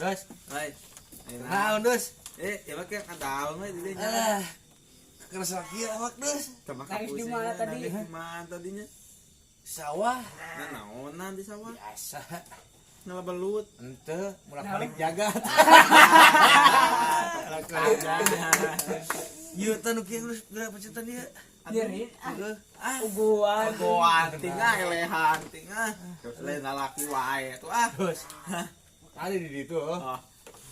Dos. Hai. Naon dos? Ya pakai kadaun we di dinya. Alah. Kerasa kieu awak dos. Coba Nangis di kapusnya, mana tadi? nangis di mana tadinya? Sawah. Nah, naonan di sawah. Biasa. Nala belut. Ente mulak-balik jagat. Mulak-balik jagat. Ieu teh nu kieu berapa cetan dia? Diri Heeh. uguan. Goan tinggal elehan tinggal. Lain lalaki wae tuh ah. Dos. Tadi di ditu. Oh.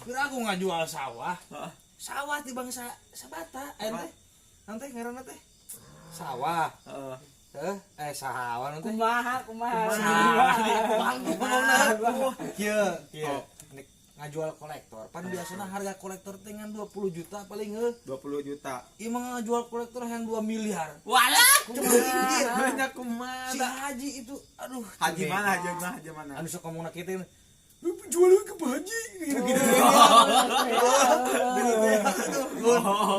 Kira aku ngajual sawah. Oh. Sawah di bangsa sabata. Nanti ngaranna teh. Sawah. Sawah nanti. Kumaha. Kieu nek ngajual kolektor. Pan biasana harga kolektor teh ngan 20 juta paling 20 juta. Ieu mah ngajual kolektor yang 2 miliar. Walah. Kumaha? Banyak kumaha. Si Haji itu aduh. Haji mana? Haji mana? Anu sok ngomongna kitu. Lu jualan ke Pak Haji gitu.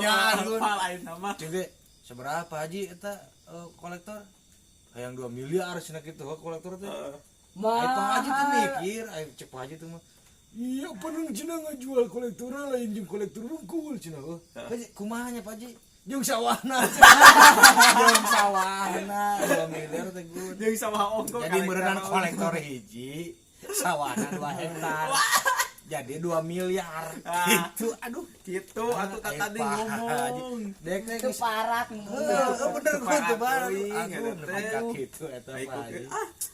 Ya, apa lain nama? Jadi seberapa Haji eta kolektor? Hayang 2 miliar cenah kitu kolektor teh. Ai Pak Haji teh mikir, ai cek Pak Haji teh mah. Iya, panung cenah ngajual kolektor lain jeung kolektor bungkul cenah. Haji kumaha nya Pak Haji? Jeung sawahna. Jeung sawahna 2 miliar teh gue. Jeung sawah ongko. Jadi berenang kolektor hiji, sawahna 2 hektar. Jadi 2 miliar. Gitu. Aduh, gitu atuh tadi ngomong. Dek teh Itu parah. bener gua tuh bareng. Aduh, Aduh, gitu eta Pak Haji.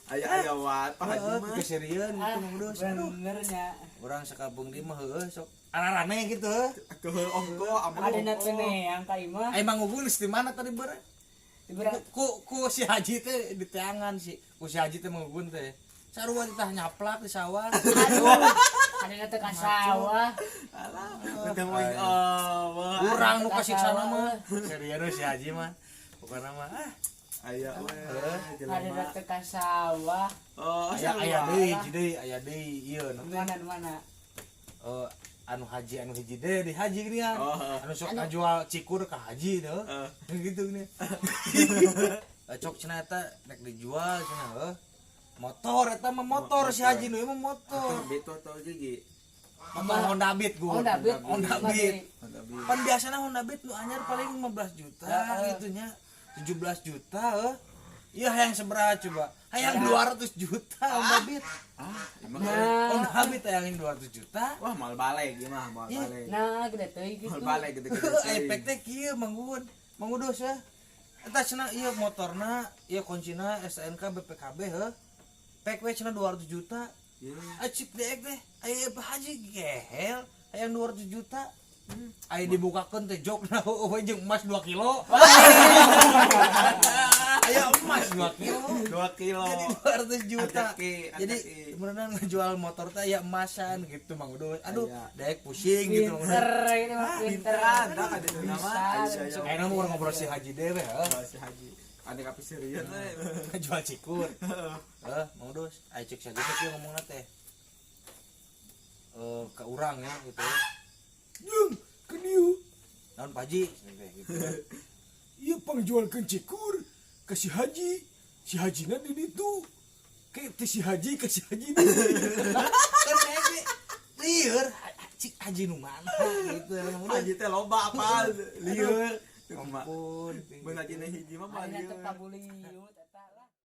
Aya wat Pak Haji mah. Keserian gitu mah dos. Benernya. Urang sakabeung di mah heueuh sok ararane gitu. Keheul ongko amun. Ada net yang kali mah. Ai manggugun di mana tadi beureun? Ku si Haji teh di teangan sih. Ku si Haji teh manggugun teh. Sarua teh nyaplak di sawah. Aduh. Ada net ka sawah. Alah, udah mau Urang nu kasiksana mah. Serius si Haji mah. Pokona mah aya we. Ada net ka sawah. Oh, aya deui ieu Mana? anu haji hiji di haji gini kan. Anu sok ngajual cikur ka haji teh. Gitu gini. Cok cenah eta nek dijual cenah motor eta mah motor si haji nu mah motor. Beto atau gigi. Motor Honda Beat gua. Honda Beat. Pan biasana Honda Beat nu anyar paling 15 juta gitu nya. 17 juta Iya hayang seberapa coba? Hayang 200 juta Honda Beat. Honda Beat hayangin 200 juta. Wah, mal balai gimana mal balai. Nah, gede teuy gitu. Mal balai gede-gede. Efek teh kieu mangguun. Mangudos ya. Eta cenah ieu motorna, ieu kuncina STNK BPKB heuh. Pek we cenah 200 juta. Acik deek teh. Aya Pak Haji gehel hayang 200 juta. Aya dibukakeun teh jokna we jeung emas 2 kilo. Aya emas 2 kilo. 2 kilo. Jadi 200 juta. Jadi beneran ngejual motor teh aya emasan gitu Mang Udus. Aduh, daek pusing gitu Mang Udus. Pinter ini mah pinter. Ada ka di nama. Kayaknya mau ngobrol si Haji dewe Si Haji. Ada kapi serius we. ngejual cikur. Mang Udus, aya cek saja teh ngomongna teh. Ke urang ya gitu. Yang keniu Naon Pak Haji gitu. iya pangjualkeun cikur ke si Haji. Si Hajina di ditu. Ke si Haji ke si Haji di. Kan kayak lieur cik Haji nu mana gitu. Haji teh loba apa? Lieur. Ampun. Beun Haji hiji mah Ada lieur. net pabuliut.